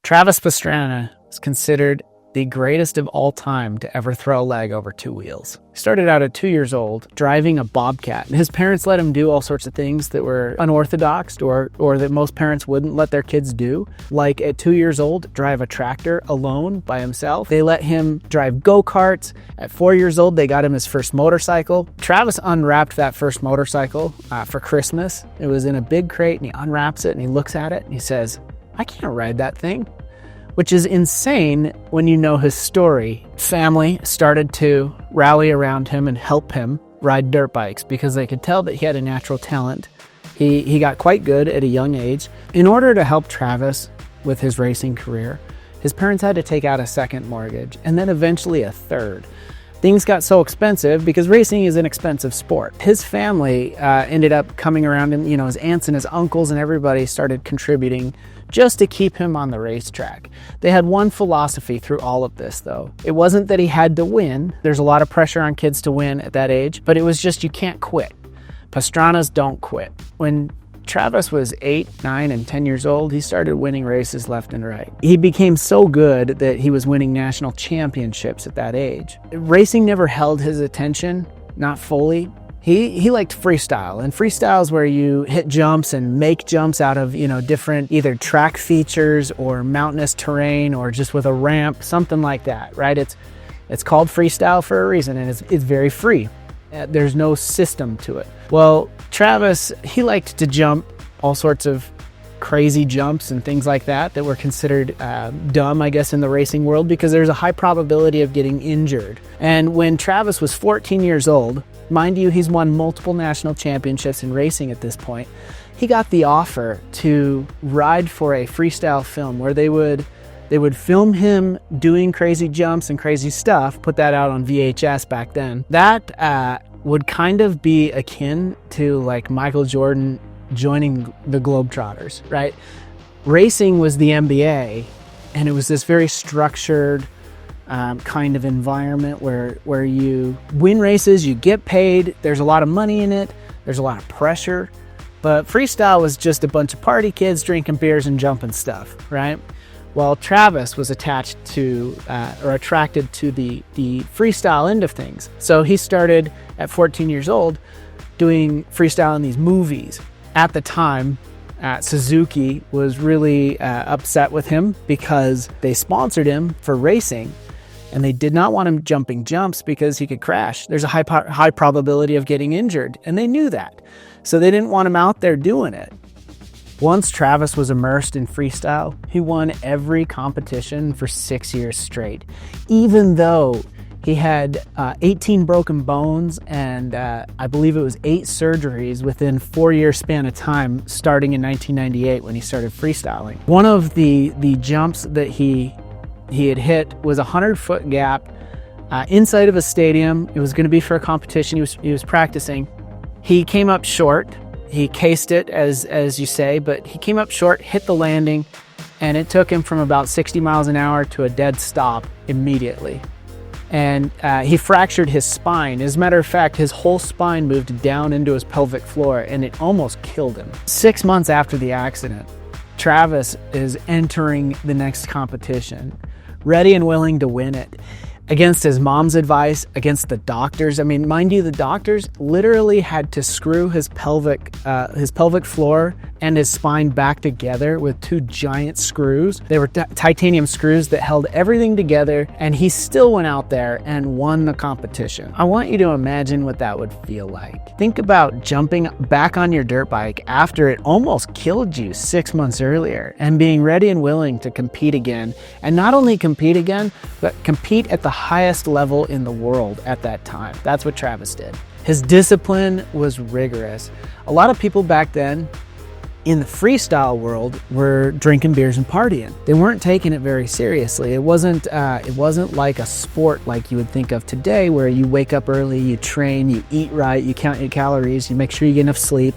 Travis Pastrana is considered the greatest of all time to ever throw a leg over two wheels. He started out at 2 years old driving a Bobcat. And his parents let him do all sorts of things that were unorthodox or that most parents wouldn't let their kids do. Like at 2 years old, drive a tractor alone by himself. They let him drive go-karts. At 4 years old, they got him his first motorcycle. Travis unwrapped that first motorcycle for Christmas. It was in a big crate, and he unwraps it and he looks at it and he says, "I can't ride that thing." Which is insane when you know his story. Family started to rally around him and help him ride dirt bikes because they could tell that he had a natural talent. He got quite good at a young age. In order to help Travis with his racing career, his parents had to take out a second mortgage and then eventually a third. Things got so expensive because racing is an expensive sport. His family ended up coming around, and his aunts and his uncles and everybody started contributing just to keep him on the racetrack. They had one philosophy through all of this, though. It wasn't that he had to win. There's a lot of pressure on kids to win at that age, but it was just you can't quit. Pastranas don't quit. When Travis was 8, 9, and 10 years old, he started winning races left and right. He became so good that he was winning national championships at that age. Racing never held his attention, not fully. He liked freestyle, and freestyle is where you hit jumps and make jumps out of, different either track features or mountainous terrain or just with a ramp, something like that, right? It's called freestyle for a reason, and it's very free. There's no system to it. Well, Travis, he liked to jump all sorts of crazy jumps and things like that were considered dumb, I guess, in the racing world because there's a high probability of getting injured. And when Travis was 14 years old, mind you, he's won multiple national championships in racing at this point, he got the offer to ride for a freestyle film where they would film him doing crazy jumps and crazy stuff, put that out on VHS back then. That would kind of be akin to like Michael Jordan joining the Globetrotters, right? Racing was the NBA, and it was this very structured kind of environment where you win races, you get paid, there's a lot of money in it, there's a lot of pressure, but freestyle was just a bunch of party kids drinking beers and jumping stuff, right? Well, Travis was attracted to the freestyle end of things. So he started at 14 years old doing freestyle in these movies. At the time, Suzuki was really upset with him because they sponsored him for racing, and they did not want him jumping jumps because he could crash. There's a high probability of getting injured, and they knew that. So they didn't want him out there doing it. Once Travis was immersed in freestyle, he won every competition for 6 years straight, even though he had 18 broken bones and I believe it was 8 surgeries within 4-year span of time, starting in 1998 when he started freestyling. One of the jumps that he had hit was a 100-foot gap inside of a stadium. It was going to be for a competition. He was practicing. He came up short. He cased it, as you say, but he came up short, hit the landing, and it took him from about 60 miles an hour to a dead stop immediately. And he fractured his spine. As a matter of fact, his whole spine moved down into his pelvic floor, and it almost killed him. 6 months after the accident, Travis is entering the next competition, ready and willing to win it. Against his mom's advice, against the doctors. I mean, mind you, the doctors literally had to screw his pelvic floor and his spine back together with 2 giant screws. They were titanium screws that held everything together, and he still went out there and won the competition. I want you to imagine what that would feel like. Think about jumping back on your dirt bike after it almost killed you 6 months earlier and being ready and willing to compete again. And not only compete again, but compete at the highest level in the world at that time. That's what Travis did. His discipline was rigorous. A lot of people back then in the freestyle world were drinking beers and partying. They weren't taking it very seriously. It wasn't like a sport like you would think of today, where you wake up early, you train, you eat right, you count your calories, you make sure you get enough sleep.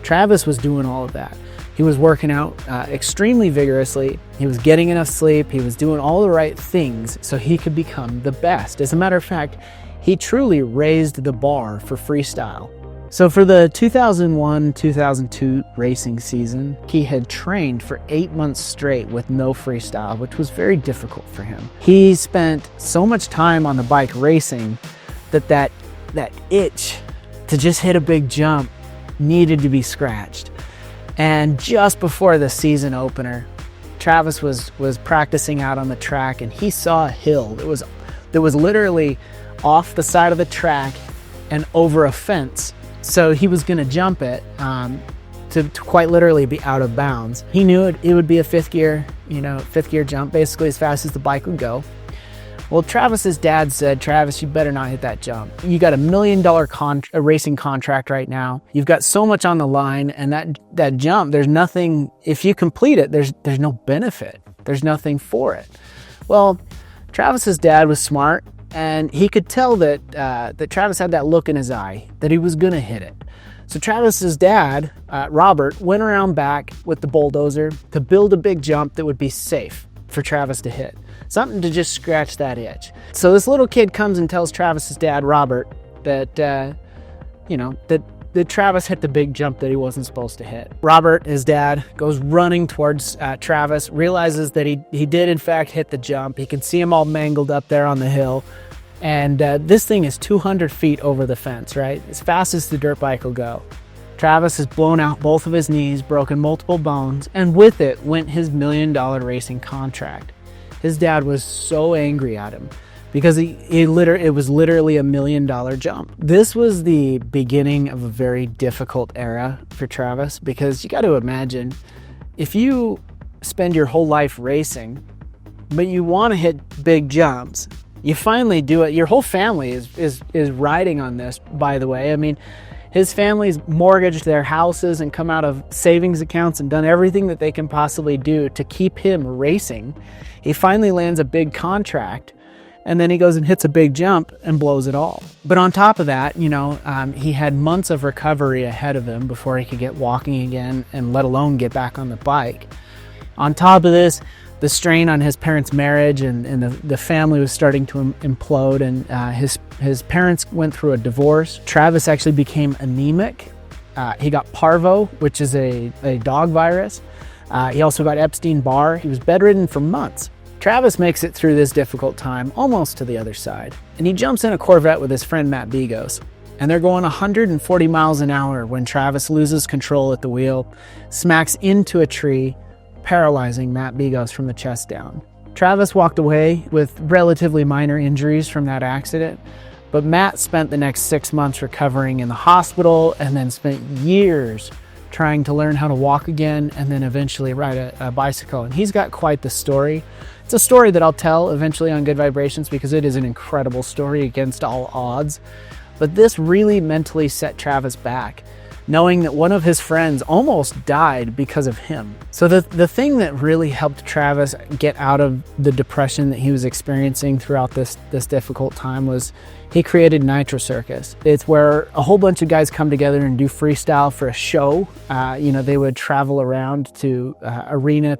Travis was doing all of that. He was working out extremely vigorously. He was getting enough sleep. He was doing all the right things so he could become the best. As a matter of fact, he truly raised the bar for freestyle. So for the 2001-2002 racing season, he had trained for 8 months straight with no freestyle, which was very difficult for him. He spent so much time on the bike racing that itch to just hit a big jump needed to be scratched. And just before the season opener, Travis was practicing out on the track, and he saw a hill that was literally off the side of the track and over a fence. So he was going to jump it to quite literally be out of bounds. He knew it would be a fifth gear jump, basically as fast as the bike would go. Well, Travis's dad said, "Travis, you better not hit that jump. You got $1 million racing contract right now. You've got so much on the line, and that jump, there's nothing, if you complete it, there's no benefit. There's nothing for it." Well, Travis's dad was smart, and he could tell that Travis had that look in his eye, that he was gonna hit it. So Travis's dad, Robert, went around back with the bulldozer to build a big jump that would be safe for Travis to hit. Something to just scratch that itch. So this little kid comes and tells Travis's dad, Robert, that Travis hit the big jump that he wasn't supposed to hit. Robert, his dad, goes running towards Travis, realizes that he did in fact hit the jump. He can see him all mangled up there on the hill. And this thing is 200 feet over the fence, right? As fast as the dirt bike will go. Travis has blown out both of his knees, broken multiple bones, and with it went his $1 million racing contract. His dad was so angry at him because it was literally $1 million jump. This was the beginning of a very difficult era for Travis, because you got to imagine, if you spend your whole life racing, but you want to hit big jumps, you finally do it. Your whole family is riding on this, by the way. I mean, his family's mortgaged their houses and come out of savings accounts and done everything that they can possibly do to keep him racing. He finally lands a big contract, and then he goes and hits a big jump and blows it all. But on top of that, he had months of recovery ahead of him before he could get walking again, and let alone get back on the bike. On top of this, the strain on his parents' marriage and the family was starting to implode, and his parents went through a divorce. Travis actually became anemic. He got parvo, which is a dog virus. He also got Epstein-Barr. He was bedridden for months. Travis makes it through this difficult time almost to the other side, and he jumps in a Corvette with his friend Matt Bigos, and they're going 140 miles an hour when Travis loses control at the wheel, smacks into a tree, paralyzing Matt Bigos from the chest down. Travis walked away with relatively minor injuries from that accident, but Matt spent the next 6 months recovering in the hospital, and then spent years trying to learn how to walk again, and then eventually ride a bicycle. And he's got quite the story. It's a story that I'll tell eventually on Good Vibrations, because it is an incredible story against all odds. But this really mentally set Travis back, knowing that one of his friends almost died because of him. So the thing that really helped Travis get out of the depression that he was experiencing throughout this difficult time was he created Nitro Circus. It's where a whole bunch of guys come together and do freestyle for a show. They would travel around to arena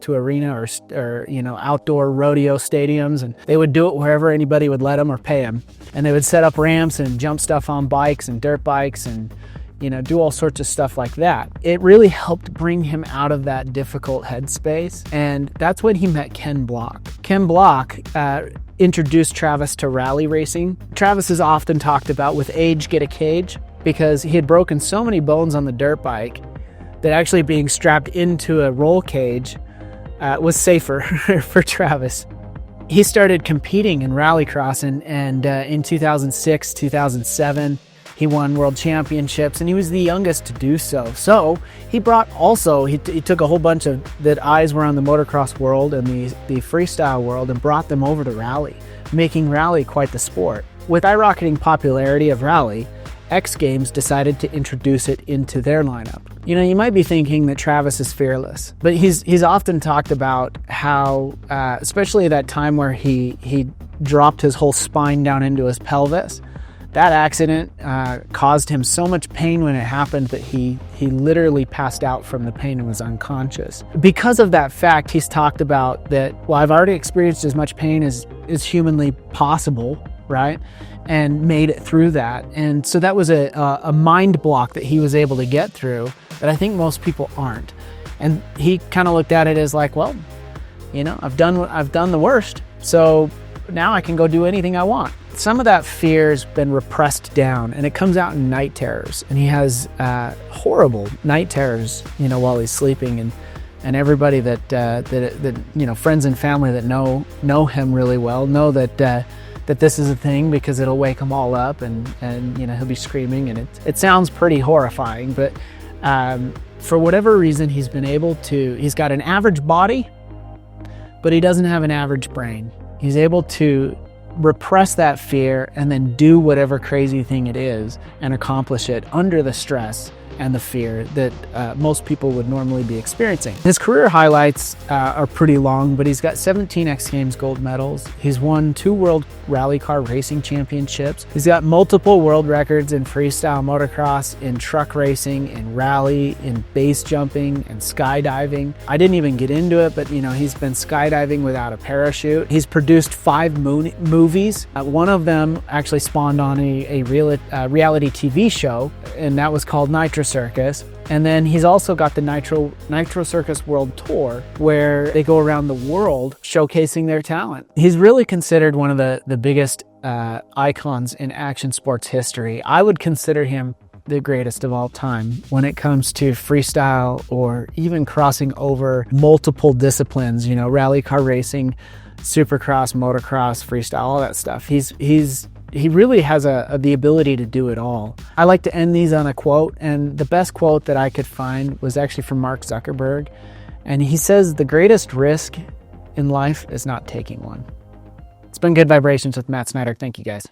or outdoor rodeo stadiums, and they would do it wherever anybody would let them or pay them. And they would set up ramps and jump stuff on bikes and dirt bikes and do all sorts of stuff like that. It really helped bring him out of that difficult headspace, and that's when he met Ken Block. Ken Block introduced Travis to rally racing. Travis is often talked about with age get a cage, because he had broken so many bones on the dirt bike that actually being strapped into a roll cage was safer for Travis. He started competing in rallycross, and in 2006, 2007, he won world championships, and he was the youngest to do so. So he took a whole bunch of that eyes were on the motocross world and the freestyle world, and brought them over to rally, making rally quite the sport. With skyrocketing popularity of rally, X Games decided to introduce it into their lineup. You might be thinking that Travis is fearless, but he's often talked about how, especially that time where he dropped his whole spine down into his pelvis. That accident caused him so much pain when it happened that he literally passed out from the pain and was unconscious. Because of that fact, he's talked about that, well, I've already experienced as much pain as is humanly possible, right? And made it through that. And so that was a mind block that he was able to get through that I think most people aren't. And he kind of looked at it as like, well, you know, I've done the worst, so now I can go do anything I want. Some of that fear's been repressed down, and it comes out in night terrors. And he has horrible night terrors, you know, while he's sleeping. And everybody that you know, friends and family that know him really well know that this is a thing, because it'll wake them all up, and you know, he'll be screaming, and it sounds pretty horrifying. But for whatever reason, he's got an average body, but he doesn't have an average brain. He's able to repress that fear and then do whatever crazy thing it is and accomplish it under the stress and the fear that most people would normally be experiencing. His career highlights are pretty long, but he's got 17 X Games gold medals. He's won 2 World Rally Car Racing Championships. He's got multiple world records in freestyle motocross, in truck racing, in rally, in base jumping, and skydiving. I didn't even get into it, but you know, he's been skydiving without a parachute. He's produced 5 movies. One of them actually spawned on a reality TV show, and that was called Nitro Circus. And then he's also got the Nitro Circus World Tour, where they go around the world showcasing their talent. He's really considered one of the biggest icons in action sports history. I would consider him the greatest of all time when it comes to freestyle, or even crossing over multiple disciplines, you know, rally car racing, supercross, motocross, freestyle, all that stuff. He really has the ability to do it all. I like to end these on a quote, and the best quote that I could find was actually from Mark Zuckerberg. And he says, "The greatest risk in life is not taking one." It's been Good Vibrations with Matt Snyder. Thank you, guys.